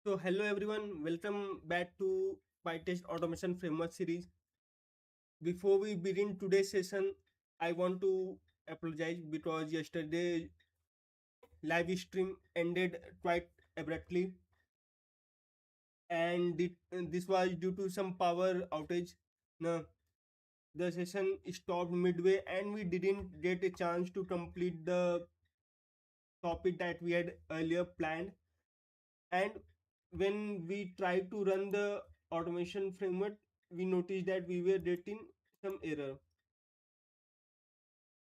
So hello everyone, welcome back to pytest automation framework series. Before we begin today's session, I want to apologize because yesterday live stream ended quite abruptly, and this was due to some power outage. No, the session stopped midway, and we didn't get a chance to complete the topic that we had earlier planned. And when we tried to run the automation framework, we noticed that we were getting some error.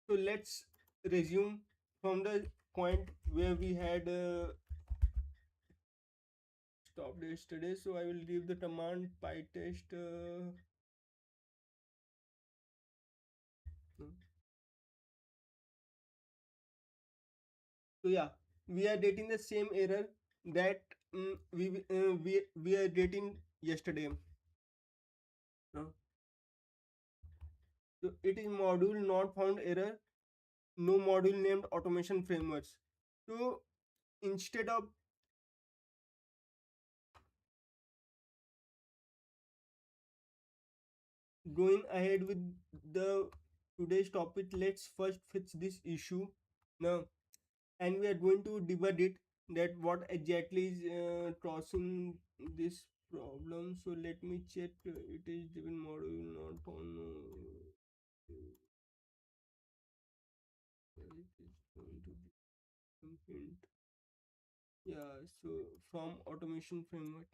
So let's resume from the point where we had stopped yesterday. So I will give the command pytest. No. So yeah, we are getting the same error that we are getting yesterday. No. So it is module not found error, no module named automation frameworks. So instead of going ahead with the today's topic, let's first fix this issue now, and we are going to debug it, that what exactly is causing this problem. So let me check. It is given module not on. It is going to be some hint. Yeah. So from automation framework.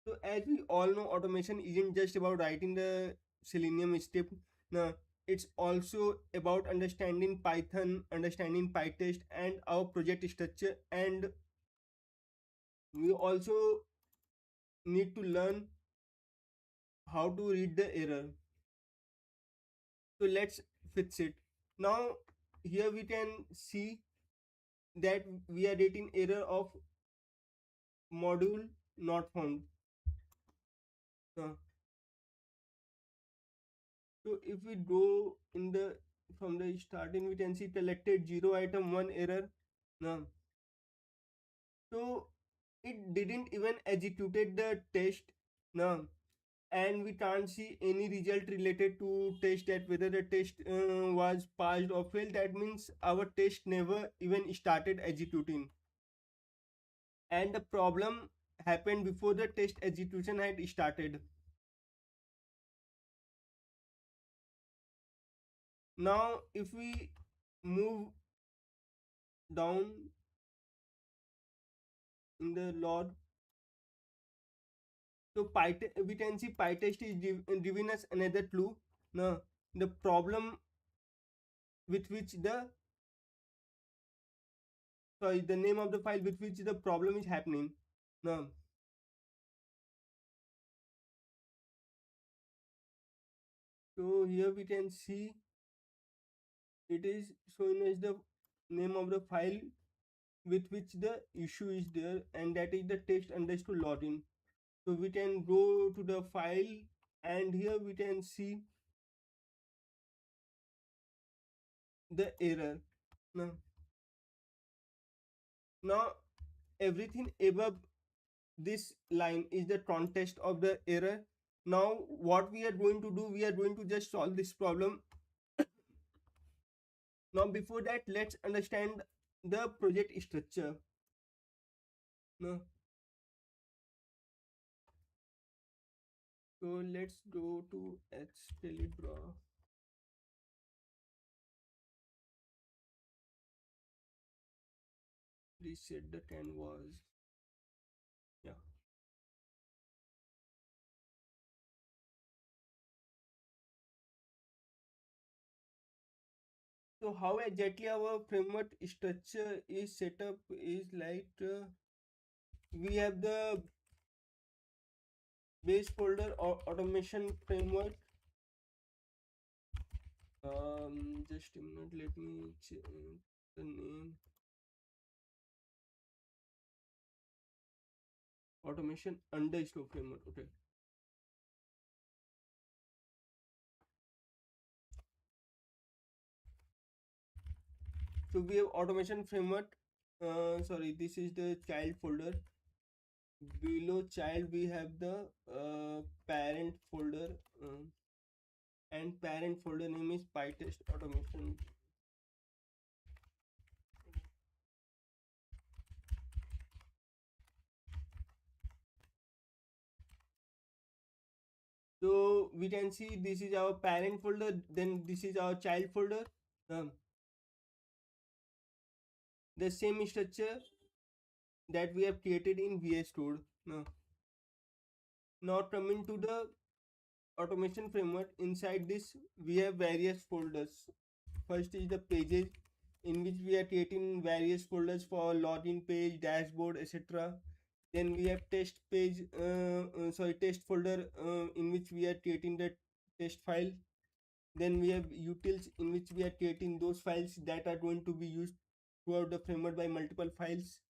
So as we all know, automation isn't just about writing the Selenium script. No, it's also about understanding Python, understanding PyTest, and our project structure. And we also need to learn how to read the error. So let's fix it. Now here we can see that we are getting error of module not found. Uh, so if we go in the from the starting, we can see collected 0 item 1 error. No. So it didn't even executed the test. No. And we can't see any result related to test, that whether the test was passed or failed. That means our test never even started executing. And the problem happened before the test execution had started. Now if we move down in the log, so we can see pytest is giving us another clue. Now the problem with which the sorry, the name of the file with which the problem is happening. Now so here we can see it is showing us the name of the file with which the issue is there, and that is the text underscore login. So we can go to the file, and here we can see the error. Now, now everything above this line is the context of the error. Now what we are going to do, we are going to just solve this problem. Now before that, let's understand the project structure. Now, so let's go to Excalibur. Reset the canvas. Yeah. So how exactly our framework structure is set up is like we have the base folder or automation framework. Just a minute, let me check the name. Automation underscore framework. Okay. So we have automation framework. Sorry, this is the child folder. Below child we have the parent folder, and parent folder name is pytest automation. So we can see this is our parent folder, then this is our child folder. Um, the same structure that we have created in VS Code. Now coming to the automation framework, inside this we have various folders. First is the pages, in which we are creating various folders for login page, dashboard, etc. Then we have test folder, in which we are creating the test file. Then we have utils, in which we are creating those files that are going to be used throughout the framework by multiple files.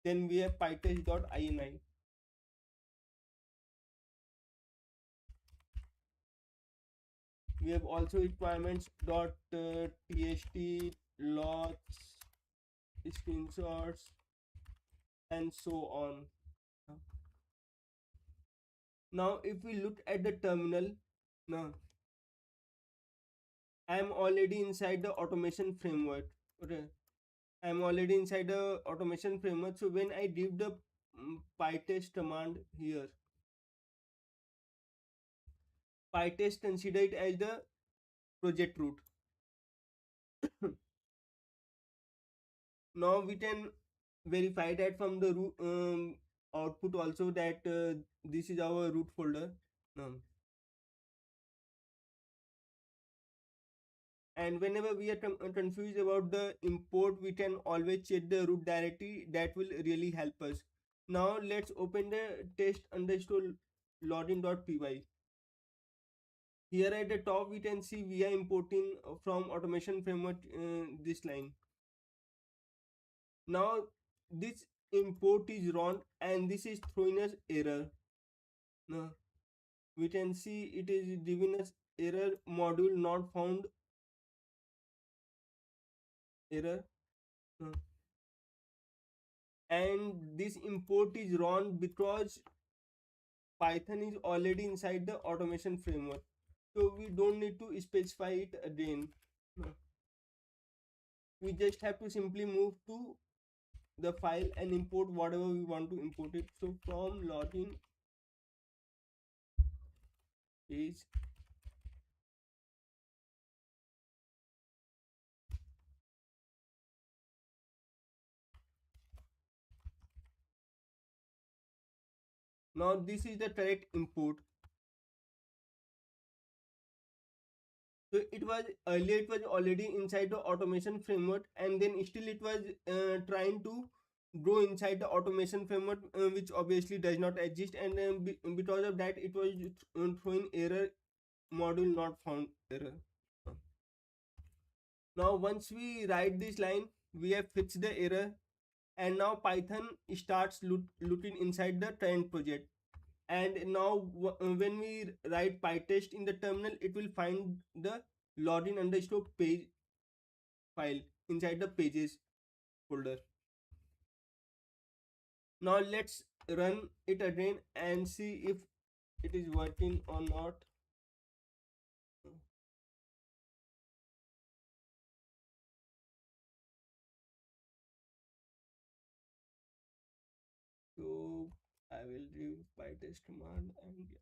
Then we have pytest.ini. We have also requirements tst logs, screenshots, and so on. Now if we look at the terminal, now I am already inside the automation framework. Okay, I am already inside the automation framework. So when I give the pytest command here, pytest consider it as the project root. Now we can verify that from the root, output also, that this is our root folder. And whenever we are confused about the import, we can always check the root directory. That will really help us. Now let's open the test underscore login.py. Here at the top we can see we are importing from automation framework, this line. Now this import is wrong and this is throwing us error. Now we can see it is giving us error, module not found, error. And this import is wrong because Python is already inside the automation framework, so we don't need to specify it again. We just have to simply move to the file and import whatever we want to import it. So from login is, now this is the correct import. So it was earlier, it was already inside the automation framework, and then still it was trying to go inside the automation framework, which obviously does not exist, and because of that it was throwing error, module not found, error. Now once we write this line, we have fixed the error, and now Python starts looking inside the current project. And now when we write pytest in the terminal, it will find the login underscore page file inside the pages folder. Now let's run it again and see if it is working or not. So I will do pytest command, and yeah.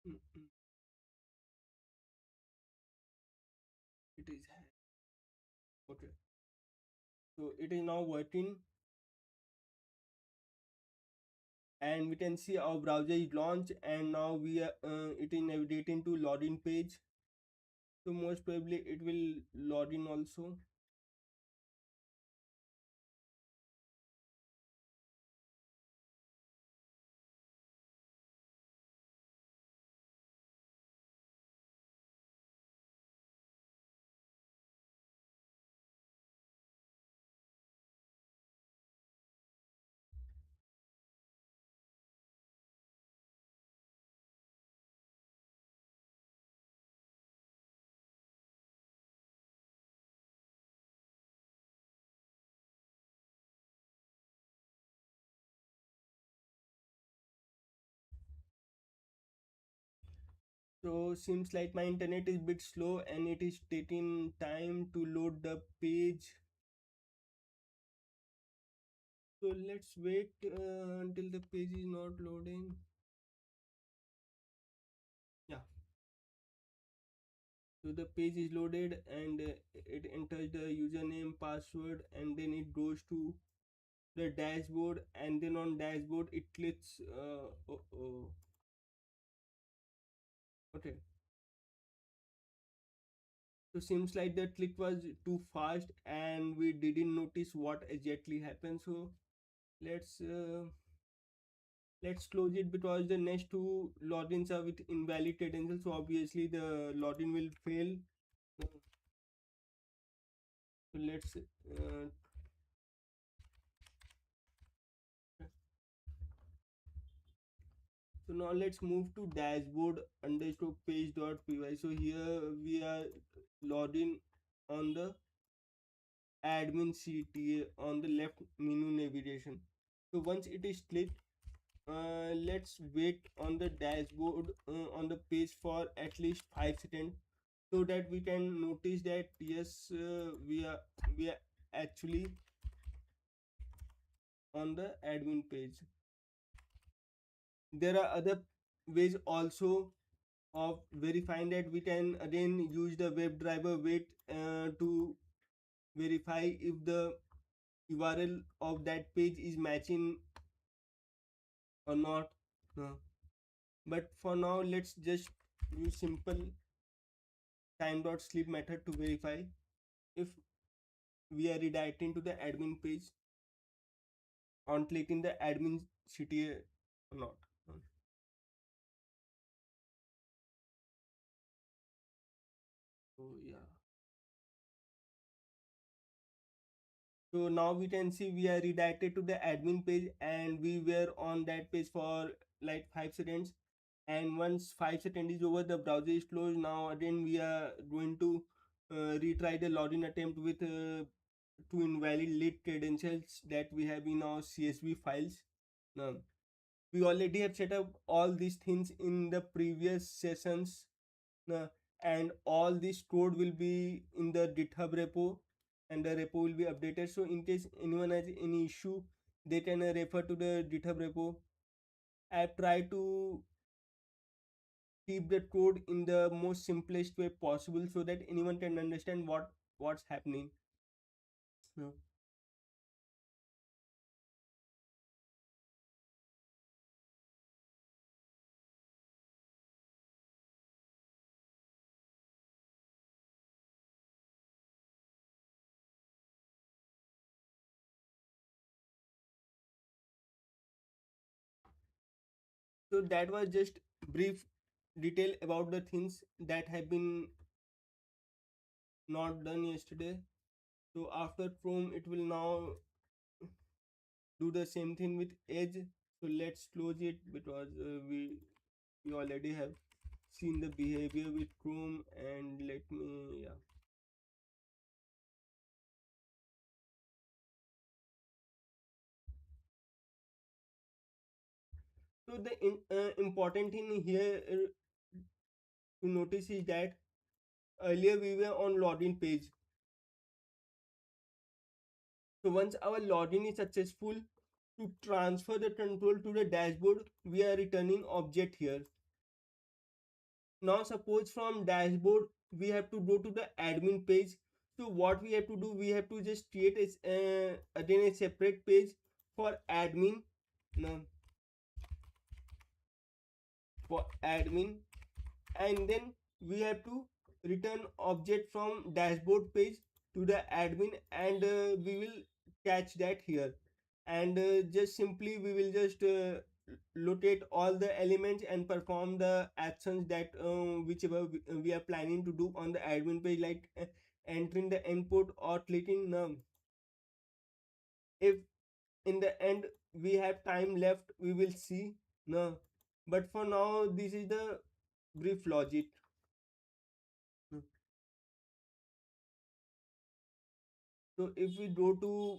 Mm, mm. It is okay. So it is now working, and we can see our browser is launched, and now we are it is navigating to login page. So most probably it will log in also. So seems like my internet is bit slow and it is taking time to load the page. So let's wait until the page is not loading. Yeah. So the page is loaded and it enters the username, password, and then it goes to the dashboard, and then on dashboard it clicks. Oh, oh. Okay. So seems like the click was too fast and we didn't notice what exactly happened. So let's uh, let's close it because the next two logins are with invalid credentials. So obviously the login will fail. So let's so now let's move to dashboard underscore page.py. So here we are logged in on the admin CTA on the left menu navigation. So once it is clicked, let's wait on the dashboard on the page for at least 5 seconds so that we can notice that yes, we are actually on the admin page. There are other ways also of verifying that. We can again use the WebDriver wait to verify if the URL of that page is matching or not. No. But for now, let's just use simple time.sleep method to verify if we are redirecting to the admin page on clicking the admin CTA or not. So yeah. So now we can see we are redirected to the admin page and we were on that page for like 5 seconds. And once 5 seconds is over, the browser is closed. Now again we are going to retry the login attempt with two invalid credentials that we have in our CSV files. Now we already have set up all these things in the previous sessions, uh, and all this code will be in the GitHub repo and the repo will be updated. So in case anyone has any issue, they can refer to the GitHub repo. I try to keep the code in the most simplest way possible so that anyone can understand what's happening. So, so that was just brief detail about the things that have been not done yesterday. So after Chrome, it will now do the same thing with Edge. So let's close it because we already have seen the behavior with Chrome. And let me, yeah. So the important thing here to notice is that earlier we were on login page. So once our login is successful, to transfer the control to the dashboard, we are returning object here. Now suppose from dashboard we have to go to the admin page. So what we have to do, we have to just create again a separate page for admin. Now for admin, and then we have to return object from dashboard page to the admin, and we will catch that here. And just simply we will just locate all the elements and perform the actions that whichever we are planning to do on the admin page, like entering the input or clicking num. If in the end we have time left, we will see. No, but for now this is the brief logic. Hmm. So if we go to